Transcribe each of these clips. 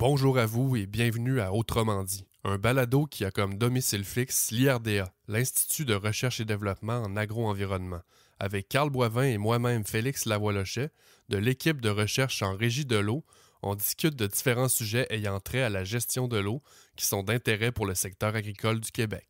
Bonjour à vous et bienvenue à Autrement dit, un balado qui a comme domicile fixe l'IRDA, l'Institut de recherche et développement en agro-environnement, avec Carl Boivin et moi-même Félix Lavoie-Lochet, de l'équipe de recherche en régie de l'eau. On discute de différents sujets ayant trait à la gestion de l'eau qui sont d'intérêt pour le secteur agricole du Québec.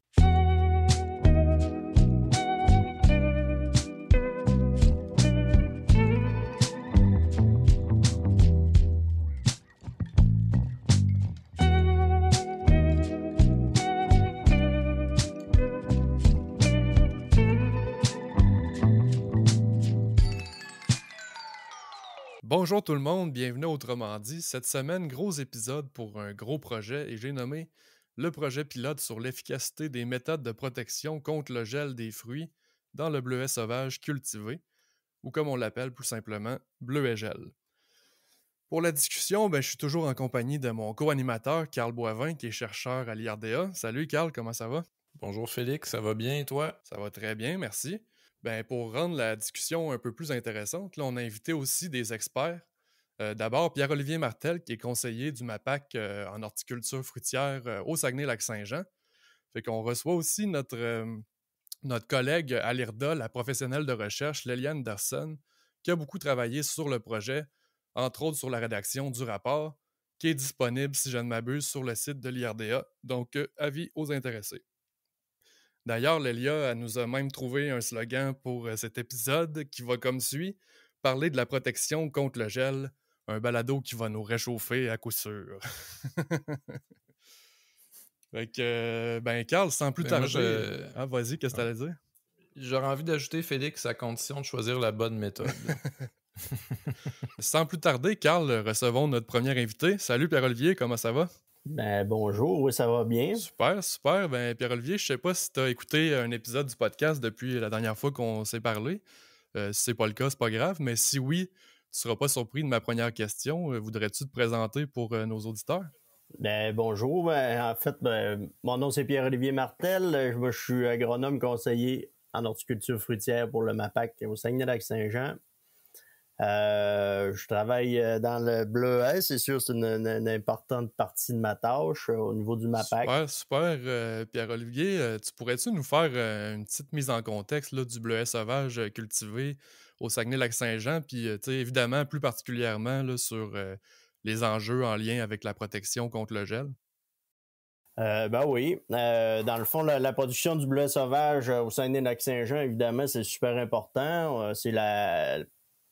Bonjour tout le monde, bienvenue à Autrement dit. Cette semaine, gros épisode pour un gros projet et j'ai nommé le projet pilote sur l'efficacité des méthodes de protection contre le gel des fruits dans le bleuet sauvage cultivé, ou comme on l'appelle plus simplement, bleuet gel. Pour la discussion, je suis toujours en compagnie de mon co-animateur, Carl Boivin, qui est chercheur à l'IRDA. Salut Carl, comment ça va? Bonjour Félix, ça va bien et toi? Ça va très bien, merci. Pour rendre la discussion un peu plus intéressante, là, on a invité aussi des experts. D'abord, Pierre-Olivier Martel, qui est conseiller du MAPAC en horticulture fruitière au Saguenay-Lac-Saint-Jean. Fait qu'on reçoit aussi notre collègue à l'IRDA, la professionnelle de recherche, Léliane Anderson, qui a beaucoup travaillé sur le projet, entre autres sur la rédaction du rapport, qui est disponible, si je ne m'abuse, sur le site de l'IRDA. Donc, avis aux intéressés. D'ailleurs, Lélia, elle nous a même trouvé un slogan pour cet épisode qui va comme suit: parler de la protection contre le gel, un balado qui va nous réchauffer à coup sûr. Fait que, Carl, sans plus Ben moi, tarder... Ah, vas-y, qu'est-ce que ouais. t'allais dire? J'aurais envie d'ajouter Félix à condition de choisir la bonne méthode. Sans plus tarder, Carl, recevons notre premier invité. Salut Pierre-Olivier, comment ça va? Bonjour, oui, ça va bien. Super, super. Pierre-Olivier, je sais pas si t'as écouté un épisode du podcast depuis la dernière fois qu'on s'est parlé. Si c'est pas le cas, c'est pas grave, mais si oui, tu seras pas surpris de ma première question. Voudrais-tu te présenter pour nos auditeurs? Bonjour. En fait, mon nom c'est Pierre-Olivier Martel. Je suis agronome conseiller en horticulture fruitière pour le MAPAC au Saguenay-Lac-Saint-Jean. Je travaille dans le bleuet, c'est sûr, c'est une importante partie de ma tâche au niveau du MAPAC. Super, super. Pierre-Olivier, tu pourrais-tu nous faire une petite mise en contexte là, du bleuet sauvage cultivé au Saguenay-Lac-Saint-Jean, puis évidemment, plus particulièrement là, sur les enjeux en lien avec la protection contre le gel? Oui. Dans le fond, la production du bleuet sauvage au Saguenay-Lac-Saint-Jean, évidemment, c'est super important. C'est la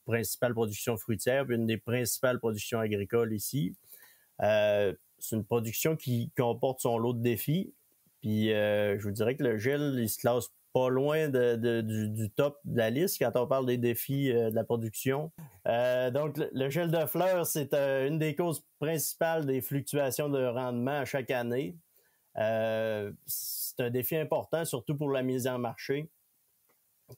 principale production fruitière, puis une des principales productions agricoles ici. C'est une production qui comporte son lot de défis. Puis je vous dirais que le gel, il se classe pas loin du top de la liste quand on parle des défis de la production. Donc, le gel de fleurs, c'est une des causes principales des fluctuations de rendement à chaque année. C'est un défi important, surtout pour la mise en marché,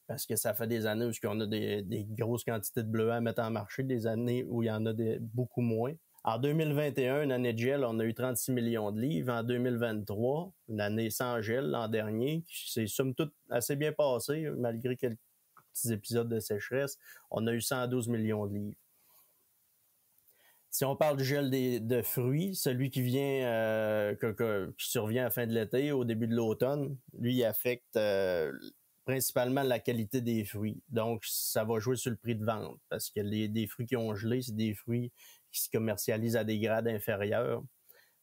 parce que ça fait des années où on a des grosses quantités de bleuets à mettre en marché, des années où il y en a beaucoup moins. En 2021, une année de gel, on a eu 36 millions de livres. En 2023, une année sans gel l'an dernier, qui s'est somme toute assez bien passé, malgré quelques petits épisodes de sécheresse, on a eu 112 millions de livres. Si on parle du gel de fruits, celui qui vient, qui survient à la fin de l'été, au début de l'automne, lui, il affecte principalement la qualité des fruits. Donc, ça va jouer sur le prix de vente, parce que des fruits qui ont gelé, c'est des fruits qui se commercialisent à des grades inférieurs.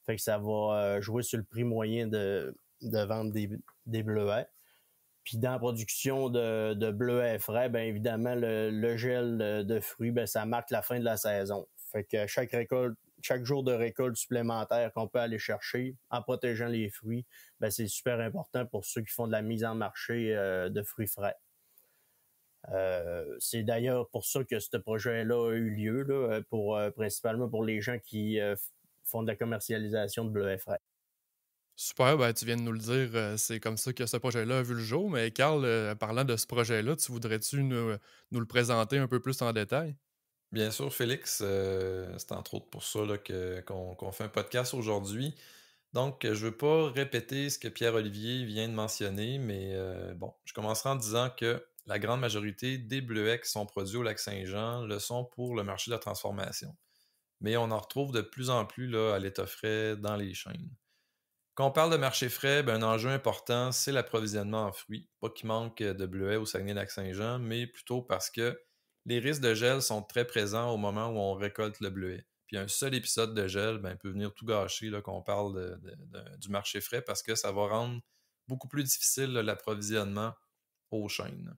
Fait que ça va jouer sur le prix moyen de vente des bleuets. Puis dans la production de bleuets frais, évidemment, le gel de fruits, ça marque la fin de la saison. Fait que chaque jour de récolte supplémentaire qu'on peut aller chercher en protégeant les fruits, c'est super important pour ceux qui font de la mise en marché de fruits frais. C'est d'ailleurs pour ça que ce projet-là a eu lieu, là, principalement pour les gens qui font de la commercialisation de bleuets frais. Super, tu viens de nous le dire, c'est comme ça que ce projet-là a vu le jour. Mais Carl, parlant de ce projet-là, tu voudrais-tu nous le présenter un peu plus en détail? Bien sûr, Félix, c'est entre autres pour ça là, qu'on fait un podcast aujourd'hui. Donc, je ne veux pas répéter ce que Pierre-Olivier vient de mentionner, mais je commencerai en disant que la grande majorité des bleuets qui sont produits au Lac-Saint-Jean le sont pour le marché de la transformation. mais on en retrouve de plus en plus là, à l'état frais dans les chaînes. Quand on parle de marché frais, un enjeu important, c'est l'approvisionnement en fruits. Pas qu'il manque de bleuets au Saguenay-Lac-Saint-Jean, mais plutôt parce que les risques de gel sont très présents au moment où on récolte le bleuet. Puis un seul épisode de gel peut venir tout gâcher là, quand on parle du marché frais parce que ça va rendre beaucoup plus difficile là, l'approvisionnement aux chaînes.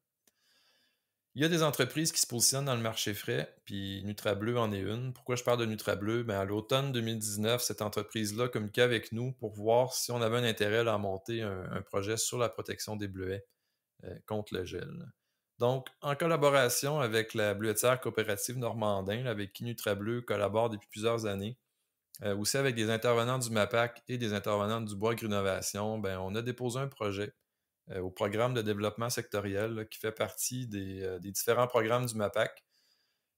Il y a des entreprises qui se positionnent dans le marché frais, puis NutraBleu en est une. Pourquoi je parle de NutraBleu? À l'automne 2019, cette entreprise-là communiquait avec nous pour voir si on avait un intérêt à monter un projet sur la protection des bleuets contre le gel. Donc, en collaboration avec la bleuetière coopérative Normandin, avec qui NutraBleu collabore depuis plusieurs années, aussi avec des intervenants du MAPAC et des intervenants du Bois Agrinovation, on a déposé un projet au programme de développement sectoriel là, qui fait partie des différents programmes du MAPAC.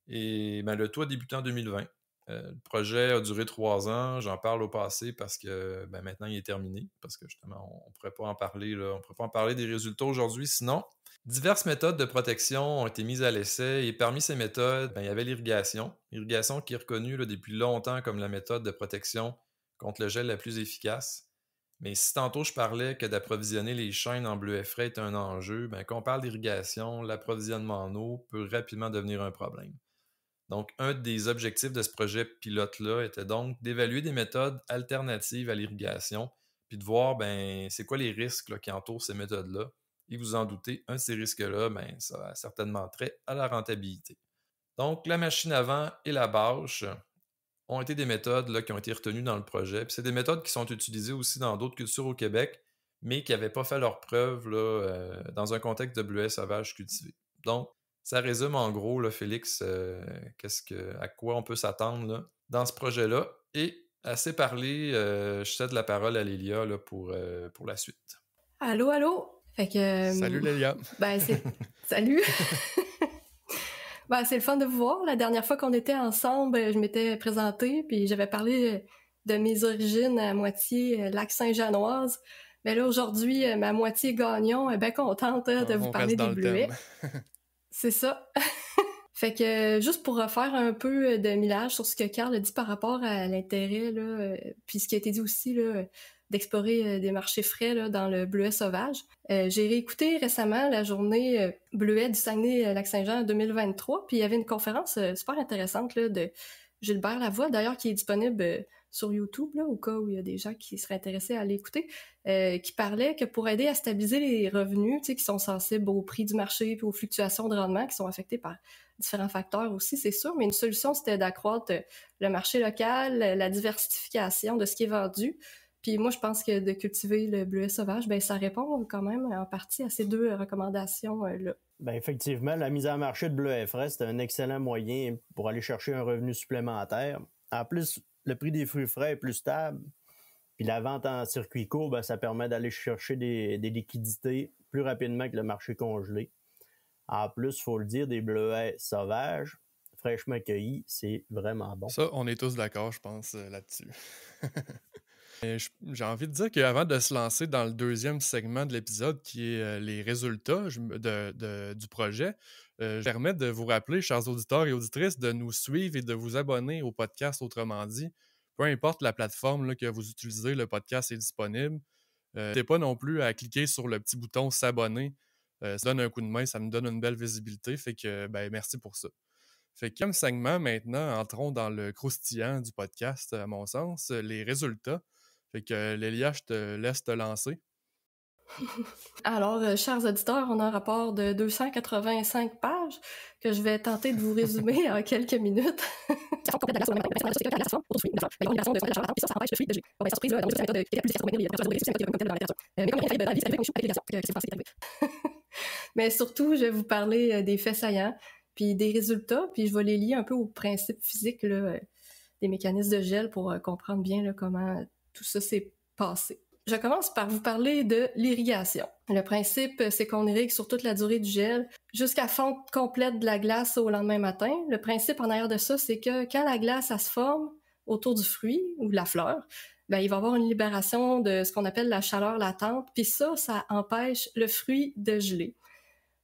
Et le tout a débuté en 2020. Le projet a duré 3 ans. J'en parle au passé parce que maintenant il est terminé, parce que justement, on ne pourrait pas en parler, là, on pourrait pas en parler des résultats aujourd'hui. Sinon, diverses méthodes de protection ont été mises à l'essai et parmi ces méthodes, il y avait l'irrigation. L'irrigation qui est reconnue là, depuis longtemps comme la méthode de protection contre le gel la plus efficace. Mais si tantôt je parlais que d'approvisionner les chaînes en bleuets frais est un enjeu, quand on parle d'irrigation, l'approvisionnement en eau peut rapidement devenir un problème. Donc, un des objectifs de ce projet pilote-là était donc d'évaluer des méthodes alternatives à l'irrigation, puis de voir c'est quoi les risques là, qui entourent ces méthodes-là. Et vous en doutez, un de ces risques-là, ça a certainement trait à la rentabilité. Donc, la machine à vent et la bâche ont été des méthodes là, qui ont été retenues dans le projet. Puis c'est des méthodes qui sont utilisées aussi dans d'autres cultures au Québec, mais qui n'avaient pas fait leurs preuves là, dans un contexte de bleuets sauvages cultivés. Donc, ça résume en gros, là, Félix, à quoi on peut s'attendre là, dans ce projet-là. Et assez parlé, je cède la parole à Lélia là, pour la suite. Allô, allô? Fait que, Salut Lélia! Salut! C'est le fun de vous voir. La dernière fois qu'on était ensemble, je m'étais présentée, puis j'avais parlé de mes origines à moitié Lac-Saint-Jeanoise. Mais là, aujourd'hui, ma moitié Gagnon est bien contente de vous parler des bleuets. C'est ça. Fait que, juste pour refaire un peu de millage sur ce que Carl a dit par rapport à l'intérêt, là, puis ce qui a été dit aussi, là, d'explorer des marchés frais là, dans le bleuet sauvage. J'ai réécouté récemment la journée bleuet du Saguenay-Lac-Saint-Jean 2023, puis il y avait une conférence super intéressante là, de Gilbert Lavoie, d'ailleurs, qui est disponible sur YouTube, là, au cas où il y a des gens qui seraient intéressés à l'écouter, qui parlait que pour aider à stabiliser les revenus, qui sont sensibles au prix du marché puis aux fluctuations de rendement qui sont affectées par différents facteurs aussi, c'est sûr, mais une solution, c'était d'accroître le marché local, la diversification de ce qui est vendu. Puis moi, je pense que de cultiver le bleuet sauvage, ça répond quand même en partie à ces deux recommandations-là. Effectivement, la mise en marché de bleuets frais, c'est un excellent moyen pour aller chercher un revenu supplémentaire. En plus, le prix des fruits frais est plus stable. Puis la vente en circuit court, ça permet d'aller chercher des liquidités plus rapidement que le marché congelé. En plus, il faut le dire, des bleuets sauvages, fraîchement cueillis, c'est vraiment bon. Ça, on est tous d'accord, je pense, là-dessus. J'ai envie de dire qu'avant de se lancer dans le deuxième segment de l'épisode, qui est les résultats du projet, je permets de vous rappeler, chers auditeurs et auditrices, de nous suivre et de vous abonner au podcast Autrement dit. Peu importe la plateforme là, que vous utilisez, le podcast est disponible. N'hésitez pas non plus à cliquer sur le petit bouton « S'abonner ». Ça donne un coup de main, ça me donne une belle visibilité. Fait que, merci pour ça. Fait que comme segment, maintenant, entrons dans le croustillant du podcast, à mon sens, les résultats. Fait que, Lélia, je te laisse te lancer. Alors, chers auditeurs, on a un rapport de 285 pages que je vais tenter de vous résumer en quelques minutes. Mais surtout, je vais vous parler des faits saillants, puis des résultats, puis je vais les lier un peu aux principes physiques là, des mécanismes de gel pour comprendre bien là, comment tout ça s'est passé. Je commence par vous parler de l'irrigation. Le principe, c'est qu'on irrigue sur toute la durée du gel jusqu'à fonte complète de la glace au lendemain matin. Le principe en arrière de ça, c'est que quand la glace elle se forme autour du fruit ou de la fleur, il va y avoir une libération de ce qu'on appelle la chaleur latente, puis ça empêche le fruit de geler.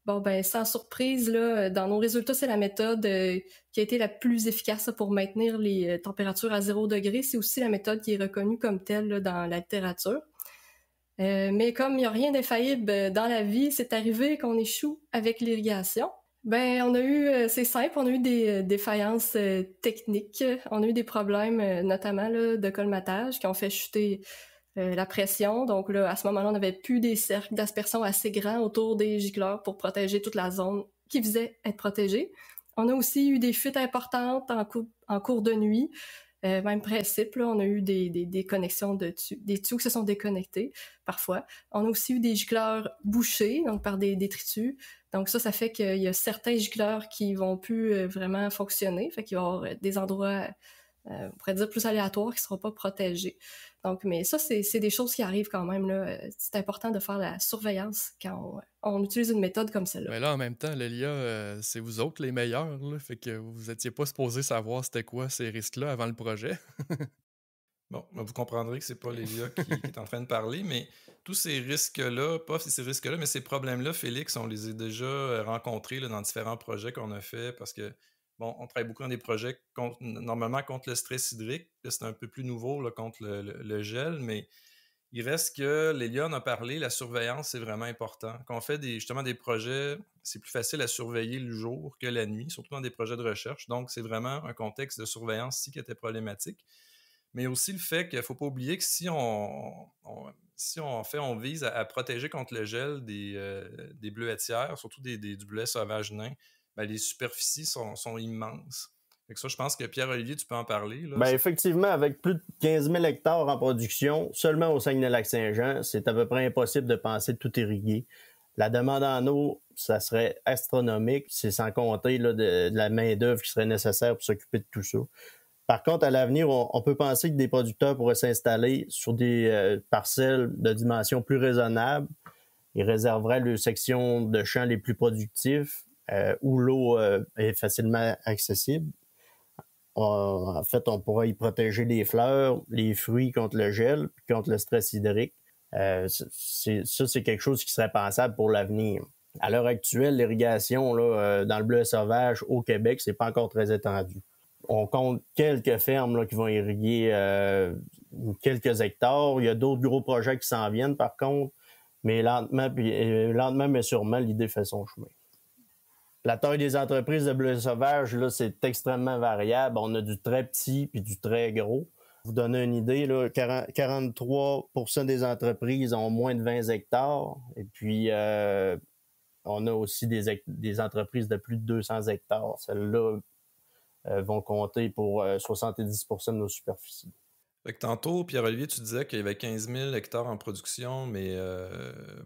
Bon, ben, sans surprise, là, dans nos résultats, c'est la méthode qui a été la plus efficace là, pour maintenir les températures à 0 degré. C'est aussi la méthode qui est reconnue comme telle là, dans la littérature. Mais comme il n'y a rien d'infaillible dans la vie, c'est arrivé qu'on échoue avec l'irrigation. Ben, on a eu, c'est simple, on a eu des défaillances techniques. On a eu des problèmes, notamment là, de colmatage, qui ont fait chuter la pression. Donc là, à ce moment-là, on n'avait plus des cercles d'aspersion assez grands autour des gicleurs pour protéger toute la zone qui visait être protégée. On a aussi eu des fuites importantes en cours de nuit. Même principe, là, on a eu des connexions des tuyaux qui se sont déconnectés parfois. On a aussi eu des gicleurs bouchés, donc par des détritus. Donc ça fait qu'il y a certains gicleurs qui vont plus vraiment fonctionner. Fait qu'il va y avoir des endroits, on pourrait dire plus aléatoires, qui ne seront pas protégés. Donc, mais ça, c'est des choses qui arrivent quand même, là. C'est important de faire la surveillance quand on utilise une méthode comme celle-là. Mais là, en même temps, l'ELIA, c'est vous autres les meilleurs, là, fait que vous étiez pas supposés savoir c'était quoi ces risques-là avant le projet. Bon, vous comprendrez que c'est pas l'ELIA qui est en train de parler, mais tous ces risques-là, pas ces risques-là, mais ces problèmes-là, Félix, on les a déjà rencontrés là, dans différents projets qu'on a fait parce que, bon, on travaille beaucoup dans des projets normalement contre le stress hydrique. Là, c'est un peu plus nouveau là, contre le gel, mais il reste que l'ELIA en a parlé, la surveillance, c'est vraiment important. Quand on fait justement des projets, c'est plus facile à surveiller le jour que la nuit, surtout dans des projets de recherche. Donc, c'est vraiment un contexte de surveillance ici qui était problématique. Mais aussi le fait qu'il ne faut pas oublier que si on vise à protéger contre le gel des bleuetières, surtout du bleuet sauvage nain, ben les superficies sont immenses. Fait que ça, je pense que Pierre-Olivier, tu peux en parler. Là. Ben, effectivement, avec plus de 15 000 hectares en production, seulement au Saguenay-Lac-Saint-Jean, c'est à peu près impossible de penser de tout irriguer. La demande en eau, ça serait astronomique. C'est sans compter là, de la main-d'œuvre qui serait nécessaire pour s'occuper de tout ça. Par contre, à l'avenir, on peut penser que des producteurs pourraient s'installer sur des parcelles de dimensions plus raisonnables. Ils réserveraient les sections de champs les plus productifs où l'eau est facilement accessible. En fait, on pourrait y protéger les fleurs, les fruits contre le gel, puis contre le stress hydrique. C'est quelque chose qui serait pensable pour l'avenir. À l'heure actuelle, l'irrigation là, dans le bleuet sauvage au Québec, c'est pas encore très étendu. On compte quelques fermes là, qui vont irriguer quelques hectares. Il y a d'autres gros projets qui s'en viennent, par contre, mais lentement mais sûrement, l'idée fait son chemin. La taille des entreprises de bleuets sauvages, là, c'est extrêmement variable. On a du très petit puis du très gros. Pour vous donner une idée, là, 43% des entreprises ont moins de 20 hectares. Et puis, on a aussi des entreprises de plus de 200 hectares. Celles-là vont compter pour 70% de nos superficies. Fait que tantôt, Pierre-Olivier, tu disais qu'il y avait 15 000 hectares en production, mais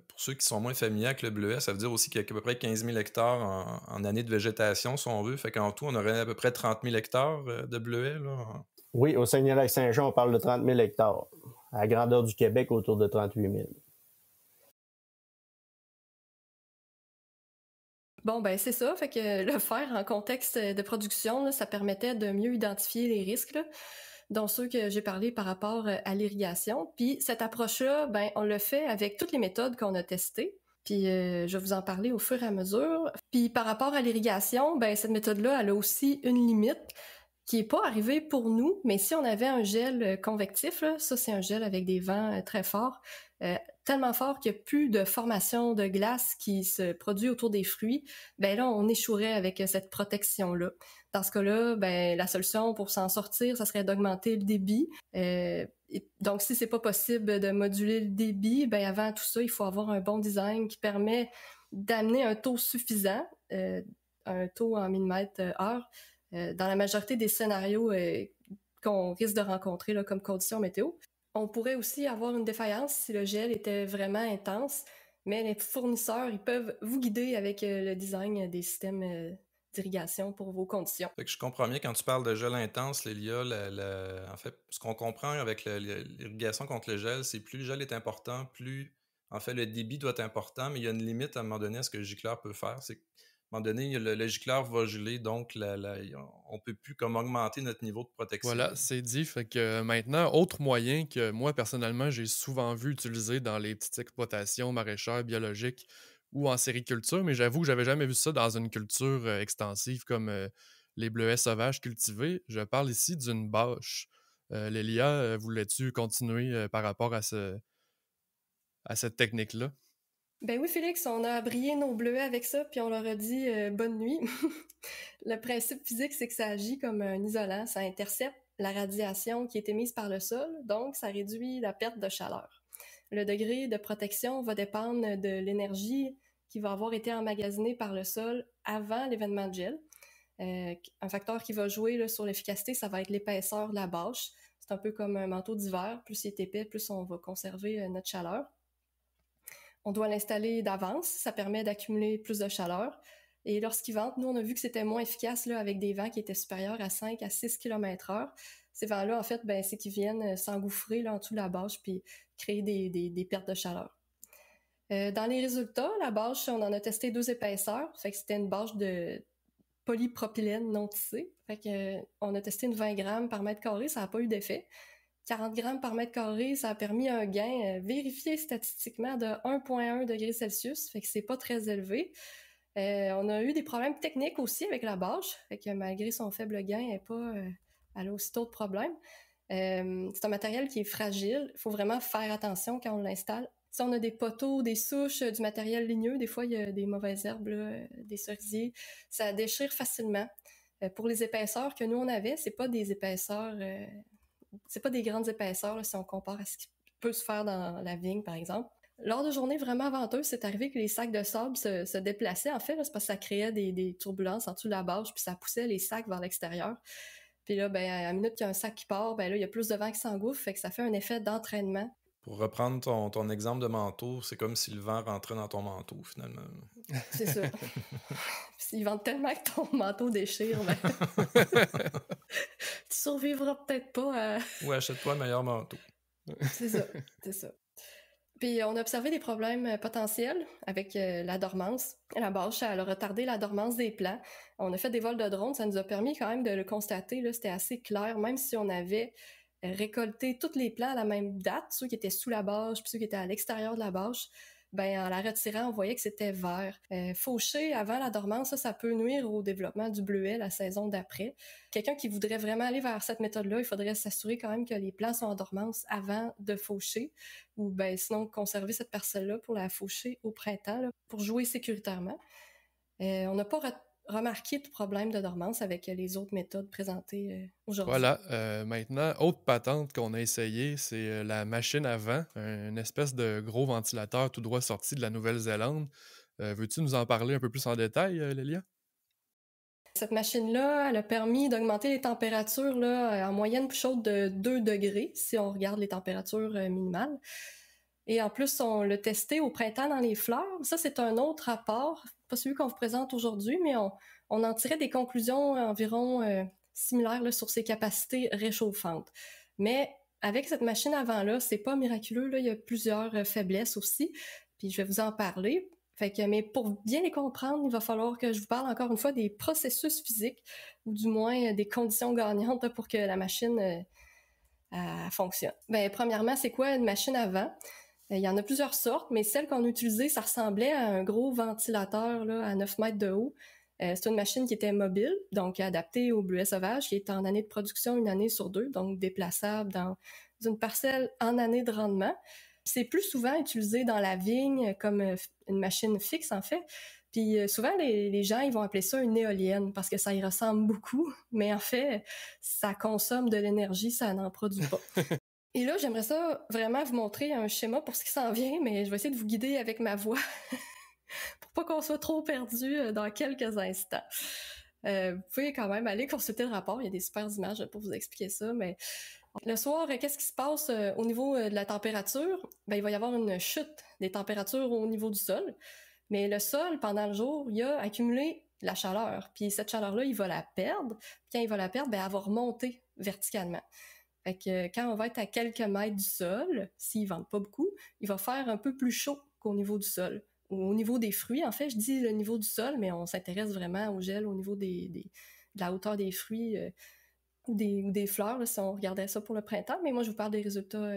pour ceux qui sont moins familiers avec le bleuet, ça veut dire aussi qu'il y a à peu près 15 000 hectares en année de végétation, si on veut. Fait qu'en tout, on aurait à peu près 30 000 hectares de bleuet. Là. Oui, au Saguenay-Lac-Saint-Jean, on parle de 30 000 hectares. À la grandeur du Québec, autour de 38 000. Bon, ben c'est ça. Fait que le faire en contexte de production, là, ça permettait de mieux identifier les risques, là, dont ceux que j'ai parlé par rapport à l'irrigation. Puis cette approche-là, ben on le fait avec toutes les méthodes qu'on a testées. Puis je vais vous en parler au fur et à mesure. Puis par rapport à l'irrigation, ben cette méthode-là, elle a aussi une limite qui n'est pas arrivée pour nous, mais si on avait un gel convectif, là, ça c'est un gel avec des vents très forts, tellement fort qu'il n'y a plus de formation de glace qui se produit autour des fruits, ben là, on échouerait avec cette protection-là. Dans ce cas-là, ben la solution pour s'en sortir, ça serait d'augmenter le débit. Donc, si c'est pas possible de moduler le débit, ben avant tout ça, il faut avoir un bon design qui permet d'amener un taux suffisant, un taux en millimètres heure, dans la majorité des scénarios qu'on risque de rencontrer là, comme conditions météo. On pourrait aussi avoir une défaillance si le gel était vraiment intense, mais les fournisseurs, ils peuvent vous guider avec le design des systèmes d'irrigation pour vos conditions. Fait que je comprends bien quand tu parles de gel intense, Lélia, en fait, ce qu'on comprend avec l'irrigation contre le gel, c'est plus le gel est important, plus en fait le débit doit être important, mais il y a une limite à un moment donné à ce que le gicleur peut faire. C'est à un moment donné, le gicleur va geler, donc on ne peut plus comme augmenter notre niveau de protection. Voilà, c'est dit. Fait que maintenant, autre moyen que moi, personnellement, j'ai souvent vu utiliser dans les petites exploitations maraîchères biologiques ou en sériculture, mais j'avoue que j'avais jamais vu ça dans une culture extensive comme les bleuets sauvages cultivés. Je parle ici d'une bâche. Lélia, voulais-tu continuer par rapport à cette technique-là? Ben oui, Félix, on a brillé nos bleuets avec ça, puis on leur a dit bonne nuit. Le principe physique, c'est que ça agit comme un isolant. Ça intercepte la radiation qui est émise par le sol, donc ça réduit la perte de chaleur. Le degré de protection va dépendre de l'énergie qui va avoir été emmagasinée par le sol avant l'événement de gel. Un facteur qui va jouer là, sur l'efficacité, ça va être l'épaisseur de la bâche. C'est un peu comme un manteau d'hiver. Plus il est épais, plus on va conserver notre chaleur. On doit l'installer d'avance, ça permet d'accumuler plus de chaleur. Et lorsqu'il vente, nous, on a vu que c'était moins efficace là, avec des vents qui étaient supérieurs à 5 à 6 km/h. Ces vents-là, en fait, c'est qu'ils viennent s'engouffrer là, en dessous de la bâche puis créer des pertes de chaleur. Dans les résultats, la bâche, on en a testé 2 épaisseurs. Fait que c'était une bâche de polypropylène non tissée. Fait que, on a testé une 20 grammes par mètre carré, ça n'a pas eu d'effet. 40 grammes par mètre carré, ça a permis un gain vérifié statistiquement de 1,1 degrés Celsius, fait que c'est pas très élevé. On a eu des problèmes techniques aussi avec la bâche, fait que malgré son faible gain, elle a aussi d'autres problèmes. C'est un matériel qui est fragile, il faut vraiment faire attention quand on l'installe. Si on a des poteaux, des souches, du matériel ligneux, des fois il y a des mauvaises herbes, là, des cerisiers, ça déchire facilement. Pour les épaisseurs que nous on avait, c'est pas des épaisseurs... c'est pas des grandes épaisseurs là, si on compare à ce qui peut se faire dans la vigne, par exemple. Lors de journées vraiment venteuses, c'est arrivé que les sacs de sable se déplaçaient. En fait, là, c'est parce que ça créait des turbulences en dessous de la bâche, puis ça poussait les sacs vers l'extérieur. Puis là, à la minute qu'il y a un sac qui part, là, il y a plus de vent qui s'engouffre, fait que ça fait un effet d'entraînement. Pour reprendre ton exemple de manteau, c'est comme si le vent rentrait dans ton manteau, finalement. C'est ça. S'ils vendent tellement que ton manteau déchire, tu survivras peut-être pas à... Ou achète-toi un meilleur manteau. C'est ça. Puis on a observé des problèmes potentiels avec la dormance. La bâche, elle a retardé la dormance des plants. On a fait des vols de drone, ça nous a permis quand même de le constater, là, c'était assez clair, même si on avait récolté tous les plants à la même date, ceux qui étaient sous la bâche puis ceux qui étaient à l'extérieur de la bâche, en la retirant, on voyait que c'était vert. Faucher avant la dormance, ça peut nuire au développement du bleuet la saison d'après. Quelqu'un qui voudrait vraiment aller vers cette méthode-là, il faudrait s'assurer quand même que les plants sont en dormance avant de faucher, ou sinon conserver cette parcelle-là pour la faucher au printemps, là, pour jouer sécuritairement. On n'a pas remarqué de problème de dormance avec les autres méthodes présentées aujourd'hui. Voilà. Maintenant, autre patente qu'on a essayé, c'est la machine à vent, une espèce de gros ventilateur tout droit sorti de la Nouvelle-Zélande. Veux-tu nous en parler un peu plus en détail, Lélia? Cette machine-là, elle a permis d'augmenter les températures là, en moyenne plus chaudes de 2 degrés, si on regarde les températures minimales. Et en plus, on l'a testé au printemps dans les fleurs. Ça, c'est un autre rapport, pas celui qu'on vous présente aujourd'hui, mais on en tirait des conclusions environ similaires là, sur ses capacités réchauffantes. Mais avec cette machine à vent-là, c'est pas miraculeux, là, il y a plusieurs faiblesses aussi, puis je vais vous en parler. Mais pour bien les comprendre, il va falloir que je vous parle encore une fois des processus physiques, ou du moins des conditions gagnantes pour que la machine fonctionne. Premièrement, c'est quoi une machine à vent? Il y en a plusieurs sortes, mais celle qu'on utilisait, ça ressemblait à un gros ventilateur là, à 9 mètres de haut. C'est une machine qui était mobile, donc adaptée au bleuet sauvage, qui est en année de production 1 année sur 2, donc déplaçable dans une parcelle en année de rendement. C'est plus souvent utilisé dans la vigne comme une machine fixe, en fait. Puis souvent, les gens, ils vont appeler ça une éolienne parce que ça y ressemble beaucoup, mais en fait, ça consomme de l'énergie, ça n'en produit pas. Et là, j'aimerais ça vraiment vous montrer un schéma pour ce qui s'en vient, mais je vais essayer de vous guider avec ma voix pour pas qu'on soit trop perdu dans quelques instants. Vous pouvez quand même aller consulter le rapport, il y a des super images pour vous expliquer ça, mais le soir, qu'est-ce qui se passe au niveau de la température? Il va y avoir une chute des températures au niveau du sol, mais le sol, pendant le jour, il a accumulé la chaleur, puis cette chaleur-là, il va la perdre, puis quand il va la perdre, elle va remonter verticalement. Fait que quand on va être à quelques mètres du sol, s'il ne vente pas beaucoup, il va faire un peu plus chaud qu'au niveau du sol. Au niveau des fruits, en fait, je dis le niveau du sol, mais on s'intéresse vraiment au gel au niveau de la hauteur des fruits ou des fleurs, là, si on regardait ça pour le printemps. Mais moi, je vous parle des résultats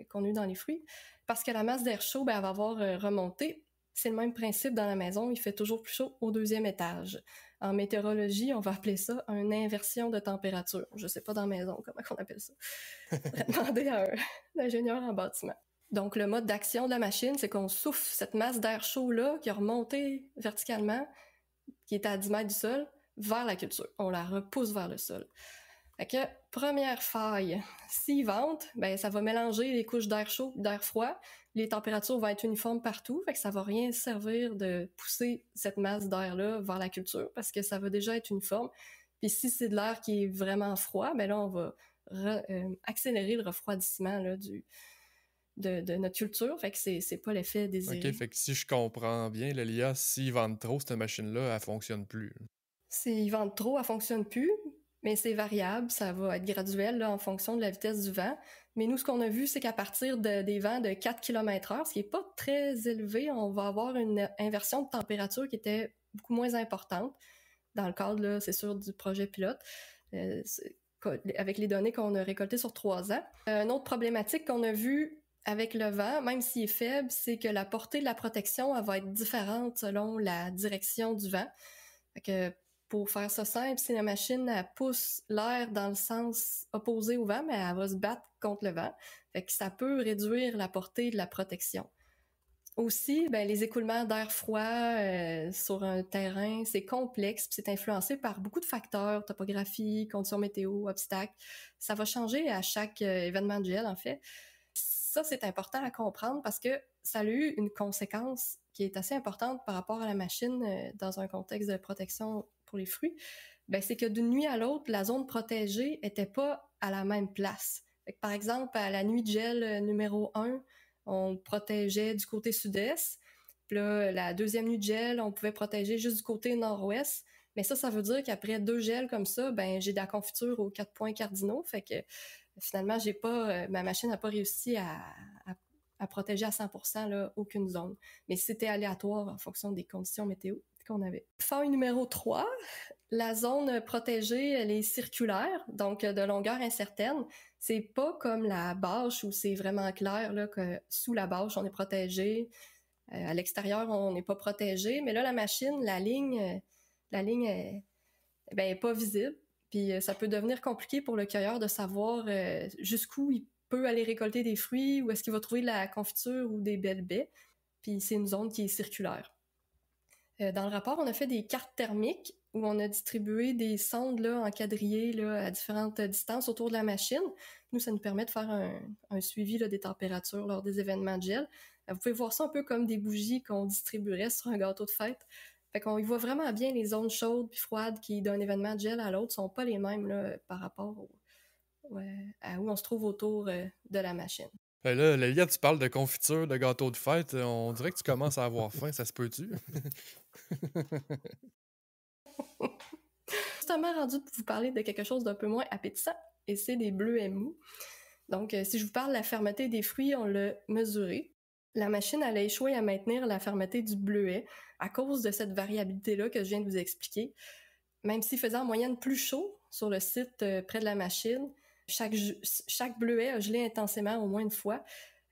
qu'on a eu dans les fruits. Parce que la masse d'air chaud, elle va avoir remonté. C'est le même principe dans la maison, il fait toujours plus chaud au 2e étage. En météorologie, on va appeler ça une inversion de température. Je sais pas dans la maison comment on appelle ça. Faudrait demander à un ingénieur en bâtiment. Donc, le mode d'action de la machine, c'est qu'on souffle cette masse d'air chaud-là qui a remonté verticalement, qui est à 10 mètres du sol, vers la culture. On la repousse vers le sol. Fait que, première faille, s'il vente, ben ça va mélanger les couches d'air chaud et d'air froid. Les températures vont être uniformes partout, fait que ça va rien servir de pousser cette masse d'air-là vers la culture parce que ça va déjà être uniforme. Puis si c'est de l'air qui est vraiment froid, ben là, on va accélérer le refroidissement là, de notre culture, fait que c'est pas l'effet désiré. OK, fait que si je comprends bien, l'IA, s'ils vendent trop, cette machine-là, elle fonctionne plus. S'ils vendent trop, elle fonctionne plus, mais c'est variable, ça va être graduel là, en fonction de la vitesse du vent. Mais nous, ce qu'on a vu, c'est qu'à partir des vents de 4 km/h, ce qui n'est pas très élevé, on va avoir une inversion de température qui était beaucoup moins importante. Dans le cadre, là, c'est sûr, du projet pilote, avec les données qu'on a récoltées sur 3 ans. Une autre problématique qu'on a vue avec le vent, même s'il est faible, c'est que la portée de la protection elle va être différente selon la direction du vent. Fait que, pour faire ça simple, si la machine elle pousse l'air dans le sens opposé au vent, mais elle va se battre contre le vent. Fait que ça peut réduire la portée de la protection. Aussi, ben, les écoulements d'air froid sur un terrain, c'est complexe, puis c'est influencé par beaucoup de facteurs, topographie, conditions météo, obstacles. Ça va changer à chaque événement de gel, en fait. Ça, c'est important à comprendre parce que ça a eu une conséquence qui est assez importante par rapport à la machine dans un contexte de protection pour les fruits. Ben, c'est que d'une nuit à l'autre, la zone protégée était pas à la même place. Fait que, par exemple, à la nuit de gel numéro 1, on protégeait du côté sud-est. Puis là, la deuxième nuit de gel, on pouvait protéger juste du côté nord-ouest. Mais ça veut dire qu'après 2 gels comme ça, ben j'ai de la confiture aux 4 points cardinaux. Fait que finalement, ma machine n'a pas réussi à protéger à 100% là, aucune zone. Mais c'était aléatoire en fonction des conditions météo qu'on avait. Faille numéro 3, la zone protégée, elle est circulaire, donc de longueur incertaine. C'est pas comme la bâche où c'est vraiment clair là, que sous la bâche, on est protégé. À l'extérieur, on n'est pas protégé. Mais là, la machine, la ligne est pas visible. Puis ça peut devenir compliqué pour le cueilleur de savoir jusqu'où il peut aller récolter des fruits, où est-ce qu'il va trouver de la confiture ou des belles baies. Puis c'est une zone qui est circulaire. Dans le rapport, on a fait des cartes thermiques où on a distribué des sondes là, en quadrillé là, à différentes distances autour de la machine. Nous, ça nous permet de faire un suivi là, des températures lors des événements de gel. Vous pouvez voir ça un peu comme des bougies qu'on distribuerait sur un gâteau de fête. Fait qu'on y voit vraiment bien les zones chaudes puis froides qui, d'un événement de gel à l'autre, sont pas les mêmes là, par rapport à où on se trouve autour de la machine. Ben là, Lélia, tu parles de confiture, de gâteau de fête. On dirait que tu commences à avoir faim, ça se peut-tu? Justement rendu pour vous parler de quelque chose d'un peu moins appétissant, et c'est des bleuets mous. Donc, si je vous parle de la fermeté des fruits, on l'a mesuré. La machine, elle a échoué à maintenir la fermeté du bleuet à cause de cette variabilité-là que je viens de vous expliquer. Même s'il faisait en moyenne plus chaud sur le site près de la machine, chaque bleuet a gelé intensément au moins une fois,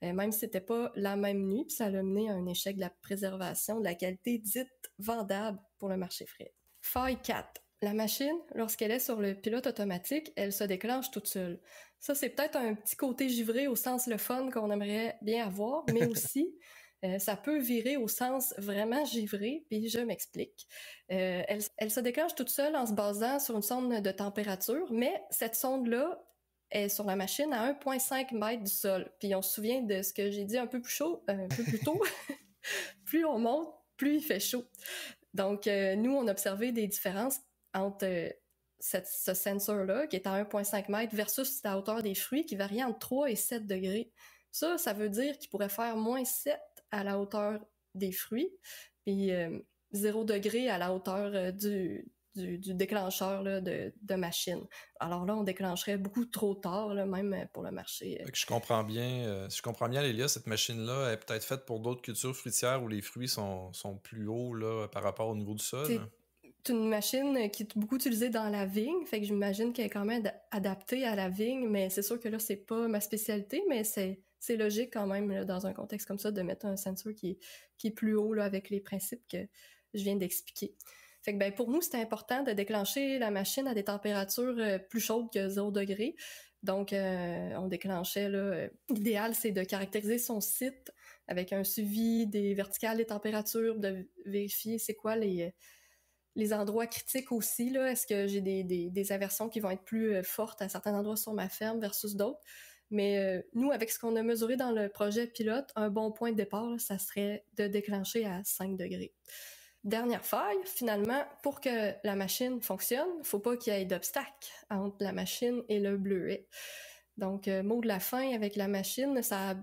même si c'était pas la même nuit, puis ça a mené à un échec de la préservation de la qualité dite vendable pour le marché frais. Faille 4. La machine, lorsqu'elle est sur le pilote automatique, elle se déclenche toute seule. Ça, c'est peut-être un petit côté givré au sens le fun qu'on aimerait bien avoir, mais aussi, ça peut virer au sens vraiment givré, puis je m'explique. Elle se déclenche toute seule en se basant sur une sonde de température, mais cette sonde-là est sur la machine à 1,5 mètre du sol. Puis on se souvient de ce que j'ai dit un peu plus tôt, plus on monte, plus il fait chaud. Donc, nous, on a observé des différences entre ce sensor-là, qui est à 1,5 mètres, versus la hauteur des fruits, qui varie entre 3 et 7 degrés. Ça veut dire qu'il pourrait faire moins 7 à la hauteur des fruits, puis 0 degré à la hauteur du déclencheur là, de machine. Alors là, on déclencherait beaucoup trop tard, là, même pour le marché. Fait que je comprends bien, Lélia, cette machine-là est peut-être faite pour d'autres cultures fruitières où les fruits sont plus hauts là, par rapport au niveau du sol. C'est une machine qui est beaucoup utilisée dans la vigne, fait que j'imagine qu'elle est quand même adaptée à la vigne, mais c'est sûr que là, c'est pas ma spécialité, mais c'est logique quand même, là, dans un contexte comme ça, de mettre un sensor qui est plus haut là, avec les principes que je viens d'expliquer. Fait que pour nous, c'était important de déclencher la machine à des températures plus chaudes que 0 degré. Donc, on déclenchait, là, l'idéal, c'est de caractériser son site avec un suivi des verticales des températures, de vérifier c'est quoi les endroits critiques aussi, là. Est-ce que j'ai des aversions qui vont être plus fortes à certains endroits sur ma ferme versus d'autres? Mais nous, avec ce qu'on a mesuré dans le projet pilote, un bon point de départ, là, ça serait de déclencher à 5 degrés. Dernière faille, finalement, pour que la machine fonctionne, il ne faut pas qu'il y ait d'obstacle entre la machine et le bleuet. Donc, mot de la fin avec la machine, ça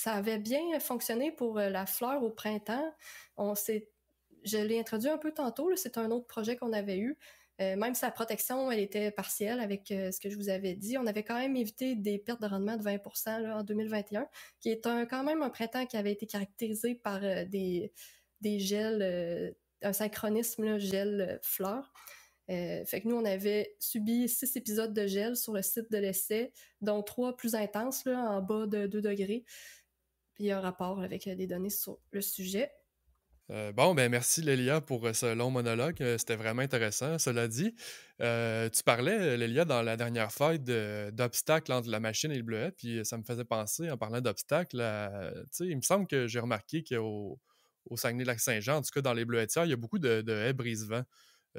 avait bien fonctionné pour la fleur au printemps. Je l'ai introduit un peu tantôt, là, c'est un autre projet qu'on avait eu. Même sa protection, elle était partielle avec ce que je vous avais dit. On avait quand même évité des pertes de rendement de 20% là, en 2021, qui est quand même un printemps qui avait été caractérisé par des gels, un synchronisme gel-fleur. Fait que nous, on avait subi 6 épisodes de gel sur le site de l'essai, dont 3 plus intenses, là, en bas de 2 degrés. Puis il y a un rapport avec des données sur le sujet. Merci Lélia pour ce long monologue. C'était vraiment intéressant. Cela dit, tu parlais, Lélia, dans la dernière faille d'obstacles entre la machine et le bleuet, puis ça me faisait penser, en parlant d'obstacles, il me semble que j'ai remarqué qu'au Saguenay-Lac-Saint-Jean, en tout cas dans les bleuetières, il y a beaucoup de haies brise-vent.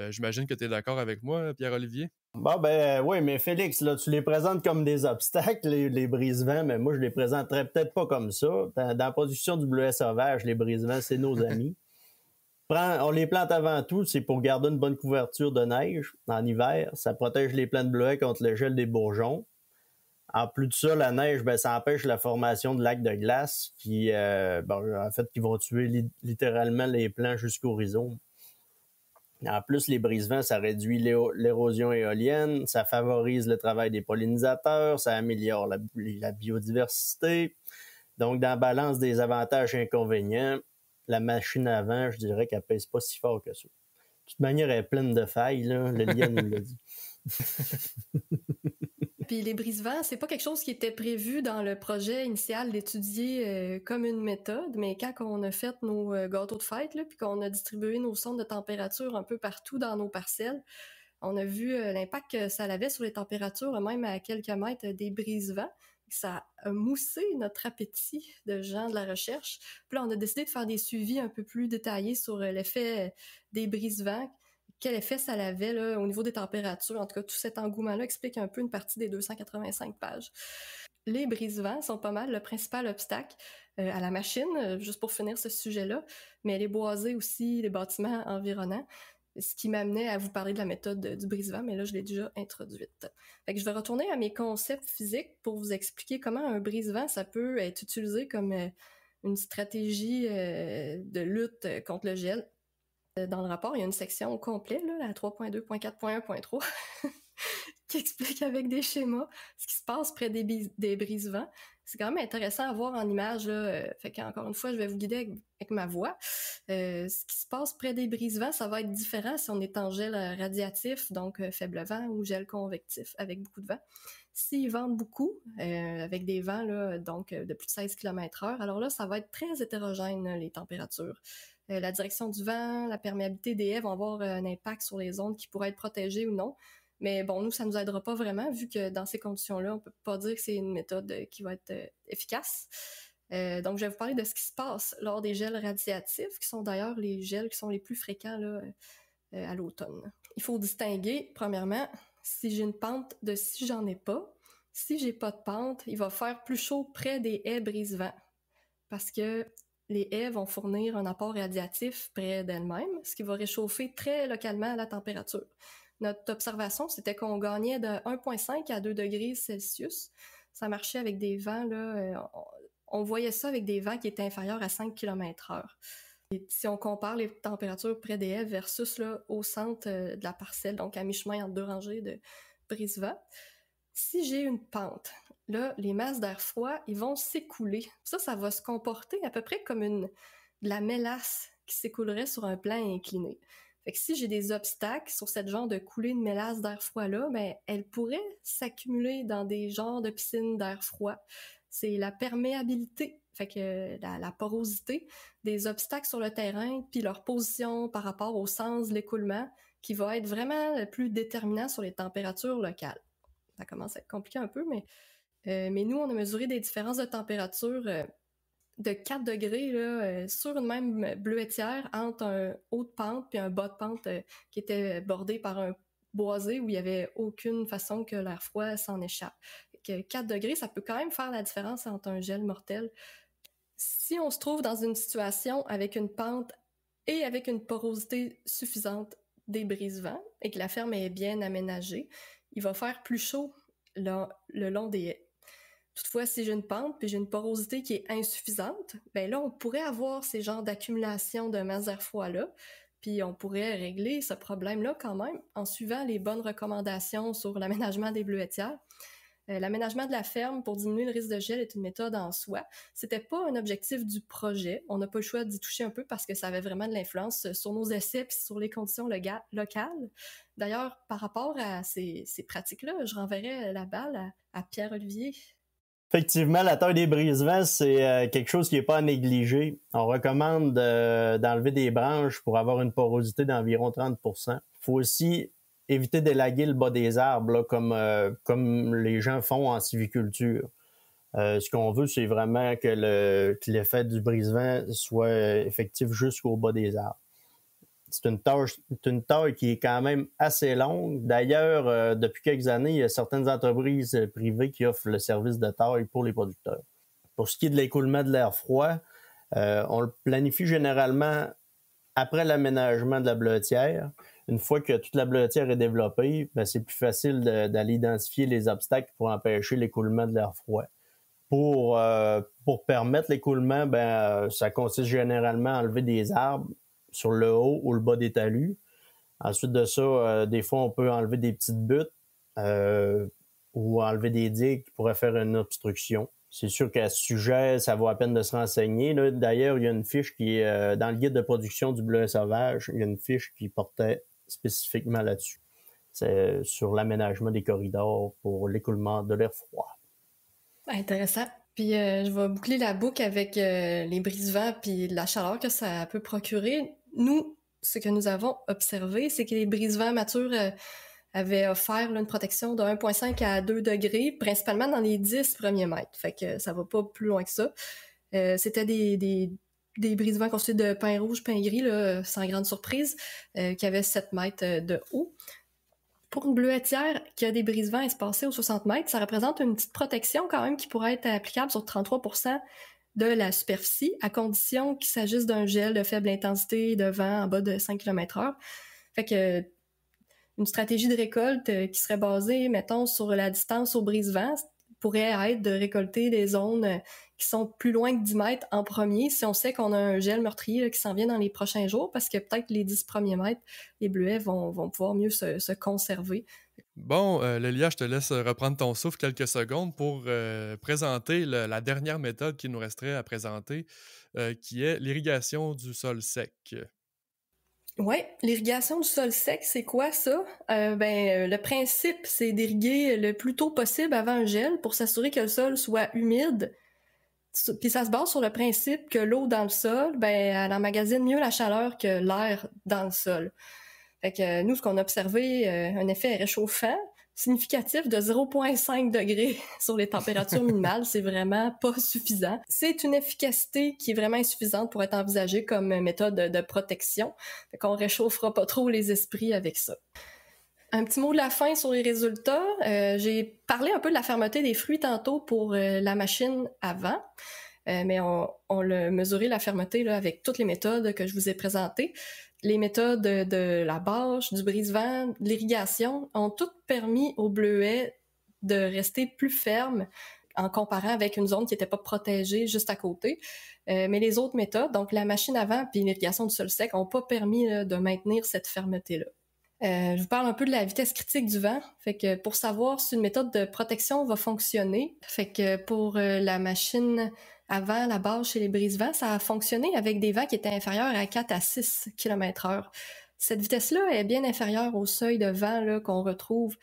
J'imagine que tu es d'accord avec moi, Pierre-Olivier? Oui, mais Félix, là, tu les présentes comme des obstacles, les brise-vents, mais moi, je les présenterais peut-être pas comme ça. Dans la production du bleuet sauvage, les brise-vents, c'est nos amis. On les plante avant tout, c'est pour garder une bonne couverture de neige en hiver. Ça protège les plants de bleuets contre le gel des bourgeons. En plus de ça, la neige, ça empêche la formation de lacs de glace qui vont tuer littéralement les plants jusqu'au rhizome. En plus, les brise-vents, ça réduit l'érosion éolienne, ça favorise le travail des pollinisateurs, ça améliore la biodiversité. Donc, dans la balance des avantages et inconvénients, la machine à vent, je dirais qu'elle pèse pas si fort que ça. De toute manière, elle est pleine de failles, là. Le lien nous l'a dit. Puis les brise-vents, c'est pas quelque chose qui était prévu dans le projet initial d'étudier comme une méthode, mais quand on a fait nos gâteaux de fête, là, puis qu'on a distribué nos sondes de température un peu partout dans nos parcelles, on a vu l'impact que ça avait sur les températures, même à quelques mètres des brise-vents. Ça a moussé notre appétit de gens de la recherche. Puis là, on a décidé de faire des suivis un peu plus détaillés sur l'effet des brise-vents, quel effet ça avait là, au niveau des températures. En tout cas, tout cet engouement-là explique un peu une partie des 285 pages. Les brise-vents sont pas mal le principal obstacle à la machine, juste pour finir ce sujet-là, mais les boisés aussi, les bâtiments environnants, ce qui m'amenait à vous parler de la méthode du brise-vent, mais là, je l'ai déjà introduite. Fait que je vais retourner à mes concepts physiques pour vous expliquer comment un brise-vent, ça peut être utilisé comme une stratégie de lutte contre le gel. Dans le rapport, il y a une section au complet, là, la 3.2.4.1.3, qui explique avec des schémas ce qui se passe près des brise-vents. C'est quand même intéressant à voir en image, là. Fait qu'encore une fois, je vais vous guider avec ma voix. Ce qui se passe près des brise-vents, ça va être différent si on est en gel radiatif, donc faible vent, ou gel convectif avec beaucoup de vent. S'ils ventent beaucoup, avec des vents là, donc de plus de 16 km/h, alors là, ça va être très hétérogène, les températures. La direction du vent, la perméabilité des haies vont avoir un impact sur les zones qui pourraient être protégées ou non. Mais bon, nous, ça ne nous aidera pas vraiment, vu que dans ces conditions-là, on ne peut pas dire que c'est une méthode qui va être efficace. Donc, je vais vous parler de ce qui se passe lors des gels radiatifs, qui sont d'ailleurs les gels qui sont les plus fréquents là, à l'automne. Il faut distinguer, premièrement, si j'ai une pente de si j'en ai pas. Si j'ai pas de pente, il va faire plus chaud près des haies brise-vent, parce que les haies vont fournir un apport radiatif près d'elles-mêmes, ce qui va réchauffer très localement la température. Notre observation, c'était qu'on gagnait de 1,5 à 2 degrés Celsius. Ça marchait avec des vents, là, on voyait ça avec des vents qui étaient inférieurs à 5 km/h. Et si on compare les températures près des haies versus là, au centre de la parcelle, donc à mi-chemin entre deux rangées de brise-vent, si j'ai une pente, là, les masses d'air froid, ils vont s'écouler. Ça va se comporter à peu près comme de la mélasse qui s'écoulerait sur un plan incliné. Fait que si j'ai des obstacles sur cette genre de coulée de mélasse d'air froid-là, ben, elle pourrait s'accumuler dans des genres de piscines d'air froid. C'est la perméabilité, fait que la porosité des obstacles sur le terrain, puis leur position par rapport au sens de l'écoulement, qui va être vraiment le plus déterminant sur les températures locales. Ça commence à être compliqué un peu, mais nous, on a mesuré des différences de température de 4 degrés là, sur une même bleuetière entre un haut de pente puis un bas de pente qui était bordé par un boisé où il n'y avait aucune façon que l'air froid s'en échappe. Que 4 degrés, ça peut quand même faire la différence entre un gel mortel. Si on se trouve dans une situation avec une pente et avec une porosité suffisante des brise-vents et que la ferme est bien aménagée, il va faire plus chaud le long des haies. Toutefois, si j'ai une pente puis j'ai une porosité qui est insuffisante, ben là, on pourrait avoir ces genres d'accumulation de masse d'air froid-là, puis on pourrait régler ce problème-là quand même en suivant les bonnes recommandations sur l'aménagement des bleuetières. L'aménagement de la ferme pour diminuer le risque de gel est une méthode en soi. C'était pas un objectif du projet. On n'a pas le choix d'y toucher un peu parce que ça avait vraiment de l'influence sur nos essais et sur les conditions locales. D'ailleurs, par rapport à ces pratiques-là, je renverrai la balle à Pierre-Olivier. Effectivement, la taille des brise-vents, c'est quelque chose qui n'est pas à négliger. On recommande d'enlever des branches pour avoir une porosité d'environ 30%. Il faut aussi éviter d'élaguer le bas des arbres, là, comme les gens font en sylviculture. Ce qu'on veut, c'est vraiment que l'effet du brise-vent soit effectif jusqu'au bas des arbres. C'est une taille qui est quand même assez longue. D'ailleurs, depuis quelques années, il y a certaines entreprises privées qui offrent le service de taille pour les producteurs. Pour ce qui est de l'écoulement de l'air froid, on le planifie généralement après l'aménagement de la bleuetière. Une fois que toute la bleuetière est développée, ben, c'est plus facile d'aller identifier les obstacles pour empêcher l'écoulement de l'air froid. Pour permettre l'écoulement, ça consiste généralement à enlever des arbres sur le haut ou le bas des talus. Ensuite de ça, des fois, on peut enlever des petites buttes ou enlever des digues qui pourraient faire une obstruction. C'est sûr qu'à ce sujet, ça vaut la peine de se renseigner. Là, d'ailleurs, il y a une fiche qui est dans le guide de production du bleuet sauvage, il y a une fiche qui portait spécifiquement là-dessus. C'est sur l'aménagement des corridors pour l'écoulement de l'air froid. Intéressant. Puis je vais boucler la boucle avec les brise-vents puis la chaleur que ça peut procurer. Nous, ce que nous avons observé, c'est que les brise-vents matures avaient offert là, une protection de 1,5 à 2 degrés, principalement dans les 10 premiers mètres. Fait que ça va pas plus loin que ça. C'était des brise-vents constitués de pin rouge, pin gris, là, sans grande surprise, qui avaient 7 mètres de haut. Pour une bleuetière qui a des brise-vents espacés aux 60 mètres, ça représente une petite protection quand même qui pourrait être applicable sur 33% de la superficie, à condition qu'il s'agisse d'un gel de faible intensité de vent en bas de 5 km/h. Fait que une stratégie de récolte qui serait basée, mettons, sur la distance au brise-vent pourrait être de récolter des zones qui sont plus loin que 10 mètres en premier si on sait qu'on a un gel meurtrier là, qui s'en vient dans les prochains jours parce que peut-être les 10 premiers mètres, les bleuets vont pouvoir mieux se conserver. Bon, Lélia, je te laisse reprendre ton souffle quelques secondes pour présenter la dernière méthode qu'il nous resterait à présenter, qui est l'irrigation du sol sec. Oui, l'irrigation du sol sec, c'est quoi ça? Le principe, c'est d'irriguer le plus tôt possible avant un gel pour s'assurer que le sol soit humide. Puis ça se base sur le principe que l'eau dans le sol, elle emmagasine mieux la chaleur que l'air dans le sol. Fait que nous, ce qu'on a observé, un effet réchauffant significatif de 0,5 degrés sur les températures minimales, c'est vraiment pas suffisant. C'est une efficacité qui est vraiment insuffisante pour être envisagée comme méthode de protection. Fait qu'on réchauffera pas trop les esprits avec ça. Un petit mot de la fin sur les résultats. J'ai parlé un peu de la fermeté des fruits tantôt pour la machine avant, mais on l'a mesuré la fermeté là, avec toutes les méthodes que je vous ai présentées. Les méthodes de la bâche, du brise-vent, de l'irrigation ont toutes permis aux bleuets de rester plus fermes en comparant avec une zone qui n'était pas protégée juste à côté. Mais les autres méthodes, donc la machine avant puis l'irrigation du sol sec, n'ont pas permis là, de maintenir cette fermeté-là. Je vous parle un peu de la vitesse critique du vent. Fait que pour savoir si une méthode de protection va fonctionner, fait que pour la machine avant, la bâche et les brise-vents, ça a fonctionné avec des vents qui étaient inférieurs à 4 à 6 km/h. Cette vitesse-là est bien inférieure au seuil de vent là, qu'on retrouve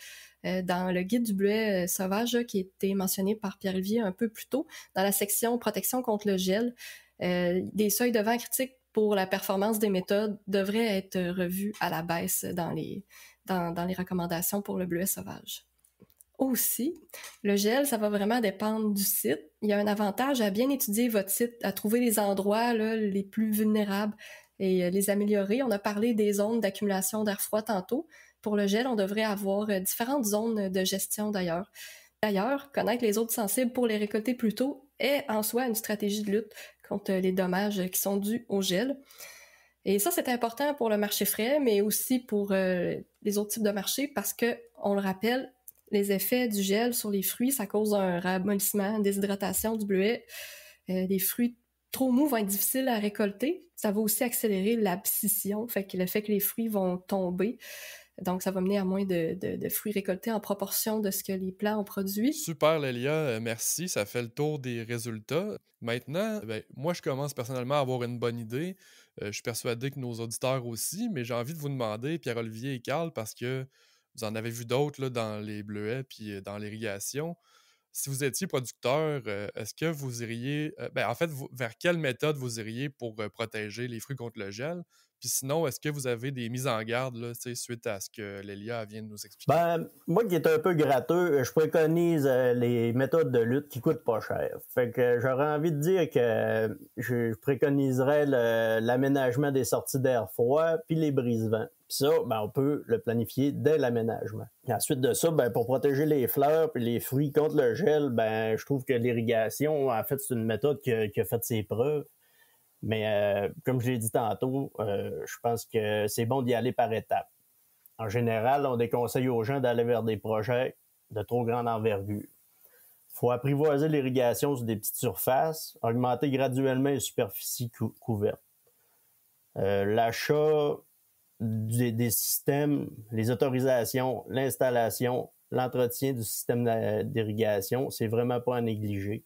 dans le guide du bleuet sauvage là, qui a été mentionné par Pierre-Olivier un peu plus tôt, dans la section protection contre le gel. Des seuils de vent critiques pour la performance des méthodes devraient être revus à la baisse dans les recommandations pour le bleuet sauvage. Aussi, le gel, ça va vraiment dépendre du site. Il y a un avantage à bien étudier votre site, à trouver les endroits là, les plus vulnérables et les améliorer. On a parlé des zones d'accumulation d'air froid tantôt. Pour le gel, on devrait avoir différentes zones de gestion d'ailleurs. D'ailleurs, connaître les zones sensibles pour les récolter plus tôt est en soi une stratégie de lutte contre les dommages qui sont dus au gel. Et ça, c'est important pour le marché frais, mais aussi pour les autres types de marchés parce que, on le rappelle, les effets du gel sur les fruits, ça cause un ramollissement, une déshydratation du bleuet. Les fruits trop mous vont être difficiles à récolter. Ça va aussi accélérer l'abscission, fait que le fait que les fruits vont tomber. Donc, ça va mener à moins de fruits récoltés en proportion de ce que les plants ont produit. Super, Lélia, merci. Ça fait le tour des résultats. Maintenant, moi, je commence personnellement à avoir une bonne idée. Je suis persuadé que nos auditeurs aussi, mais j'ai envie de vous demander, Pierre-Olivier et Carl, parce que vous en avez vu d'autres là, dans les bleuets puis dans l'irrigation. Si vous étiez producteur, est-ce que vous iriez... en fait, vers quelle méthode vous iriez pour protéger les fruits contre le gel? Puis sinon, est-ce que vous avez des mises en garde là, suite à ce que Lélia vient de nous expliquer? Moi qui est un peu gratteux, je préconise les méthodes de lutte qui coûtent pas cher. Fait que j'aurais envie de dire que je préconiserais l'aménagement des sorties d'air froid puis les brise-vents. Puis ça, on peut le planifier dès l'aménagement. Et ensuite de ça, pour protéger les fleurs puis les fruits contre le gel, je trouve que l'irrigation, en fait, c'est une méthode qui a fait ses preuves. Mais comme je l'ai dit tantôt, je pense que c'est bon d'y aller par étapes. En général, on déconseille aux gens d'aller vers des projets de trop grande envergure. Il faut apprivoiser l'irrigation sur des petites surfaces, augmenter graduellement les superficies couvertes. L'achat des systèmes, les autorisations, l'installation, l'entretien du système d'irrigation, c'est vraiment pas à négliger.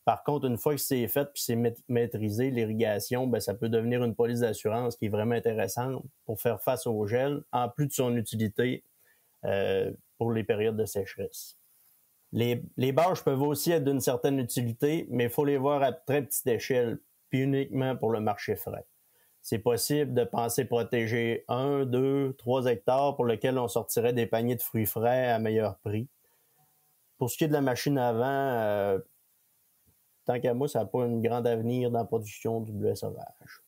Par contre, une fois que c'est fait puis c'est maîtrisé, l'irrigation, ça peut devenir une police d'assurance qui est vraiment intéressante pour faire face au gel, en plus de son utilité pour les périodes de sécheresse. Les bâches peuvent aussi être d'une certaine utilité, mais il faut les voir à très petite échelle, puis uniquement pour le marché frais. C'est possible de penser protéger 1, 2, 3 hectares pour lesquels on sortirait des paniers de fruits frais à meilleur prix. Pour ce qui est de la machine à vent, tant qu'à moi, ça n'a pas un grand avenir dans la production du bleuet sauvage.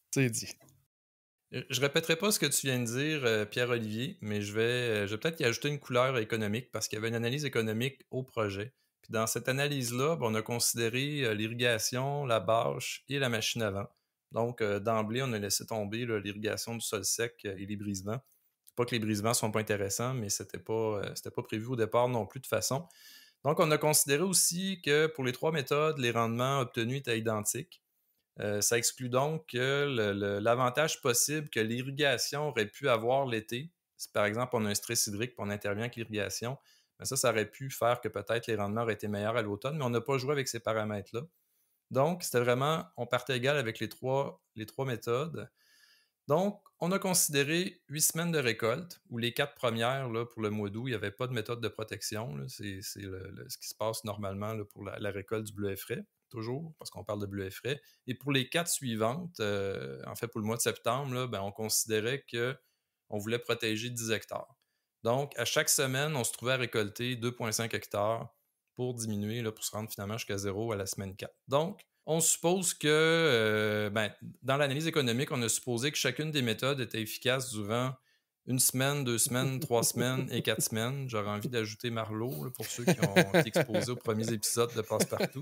C'est dit. Je répéterai pas ce que tu viens de dire, Pierre-Olivier, mais je vais peut-être y ajouter une couleur économique parce qu'il y avait une analyse économique au projet. Puis dans cette analyse-là, on a considéré l'irrigation, la bâche et la machine à vent. Donc, d'emblée, on a laissé tomber l'irrigation du sol sec et les brise-vents. Pas que les brise-vents ne sont pas intéressants, mais c'était pas prévu au départ non plus de toute façon. Donc, on a considéré aussi que pour les 3 méthodes, les rendements obtenus étaient identiques. Ça exclut donc que l'avantage possible que l'irrigation aurait pu avoir l'été, si par exemple on a un stress hydrique et on intervient avec l'irrigation, ça aurait pu faire que peut-être les rendements auraient été meilleurs à l'automne, mais on n'a pas joué avec ces paramètres-là. Donc, c'était vraiment, on partait égal avec les trois méthodes. Donc, on a considéré 8 semaines de récolte, où les 4 premières, là, pour le mois d'août, il n'y avait pas de méthode de protection. Là. C'est ce qui se passe normalement là, pour la récolte du bleuet frais, toujours, parce qu'on parle de bleuet frais. Et pour les 4 suivantes, en fait, pour le mois de septembre, là, on considérait qu'on voulait protéger 10 hectares. Donc, à chaque semaine, on se trouvait à récolter 2,5 hectares pour diminuer, là, pour se rendre finalement jusqu'à 0 à la semaine 4. Donc, on suppose que, dans l'analyse économique, on a supposé que chacune des méthodes était efficace durant 1 semaine, 2 semaines, 3 semaines et 4 semaines. J'aurais envie d'ajouter Marleau là, pour ceux qui ont été exposés aux premiers épisodes de Passe-Partout.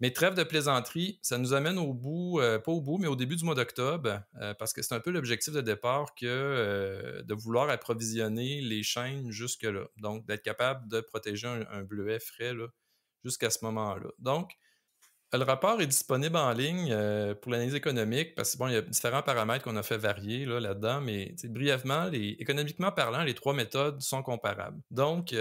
Mais trêve de plaisanterie, ça nous amène au bout, pas au bout, mais au début du mois d'octobre, parce que c'est un peu l'objectif de départ que de vouloir approvisionner les chaînes jusque-là. Donc, d'être capable de protéger un bleuet frais là, jusqu'à ce moment-là. Donc, le rapport est disponible en ligne pour l'analyse économique parce qu'il y a différents paramètres qu'on a fait varier là-dedans, mais brièvement, économiquement parlant, les 3 méthodes sont comparables. Donc,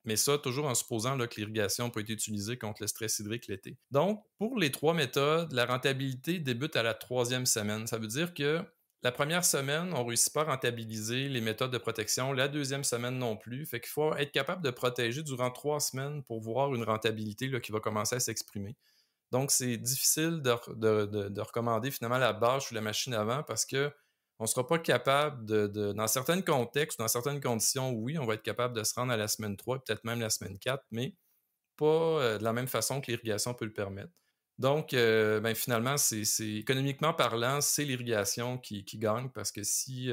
Mais ça, toujours en supposant là, que l'irrigation n'a pas été utilisée contre le stress hydrique l'été. Donc, pour les 3 méthodes, la rentabilité débute à la 3e semaine. Ça veut dire que la première semaine, on ne réussit pas à rentabiliser les méthodes de protection. La 2e semaine non plus. Fait qu'il faut être capable de protéger durant 3 semaines pour voir une rentabilité là, qui va commencer à s'exprimer. Donc, c'est difficile de recommander finalement la bâche ou la machine avant parce qu'on ne sera pas capable dans certains contextes, dans certaines conditions, oui, on va être capable de se rendre à la semaine 3, peut-être même la semaine 4, mais pas de la même façon que l'irrigation peut le permettre. Donc, finalement, économiquement parlant, c'est l'irrigation qui gagne parce que si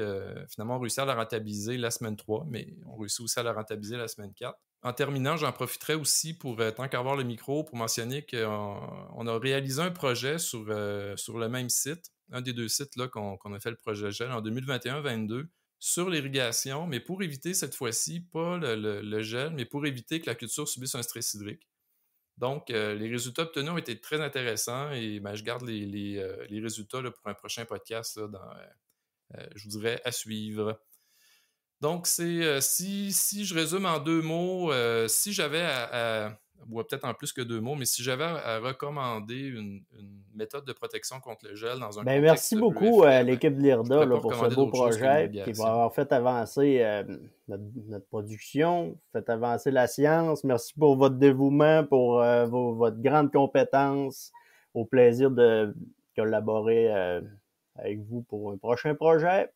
finalement on réussit à la rentabiliser la semaine 3, mais on réussit aussi à la rentabiliser la semaine 4. En terminant, j'en profiterai aussi pour, tant qu'avoir le micro, pour mentionner qu'on a réalisé un projet sur le même site, un des 2 sites là, qu'on a fait le projet gel en 2021-22, sur l'irrigation, mais pour éviter cette fois-ci, pas le gel, mais pour éviter que la culture subisse un stress hydrique. Donc, les résultats obtenus ont été très intéressants et je garde les résultats là, pour un prochain podcast, là, je vous dirais, à suivre. Donc, c'est si je résume en 2 mots, si j'avais ou peut-être en plus que 2 mots, mais si j'avais à recommander une méthode de protection contre le gel dans un contexte merci beaucoup à l'équipe de l'IRDA pour ce beau projet qui va avoir fait avancer notre production, fait avancer la science. Merci pour votre dévouement, pour votre grande compétence. Au plaisir de collaborer avec vous pour un prochain projet.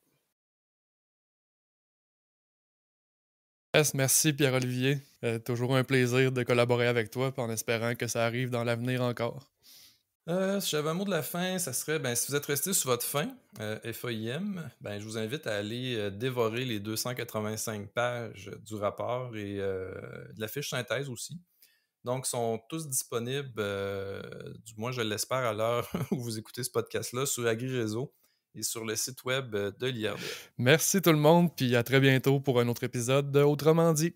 Merci Pierre-Olivier. Toujours un plaisir de collaborer avec toi en espérant que ça arrive dans l'avenir encore. Si j'avais un mot de la fin, ça serait, si vous êtes resté sur votre faim, FAIM, je vous invite à aller dévorer les 285 pages du rapport et de la fiche synthèse aussi. Donc, ils sont tous disponibles, du moins je l'espère à l'heure où vous écoutez ce podcast-là, sur AgriRéseau et sur le site web de l'IRDA. Merci tout le monde, puis à très bientôt pour un autre épisode de Autrement dit.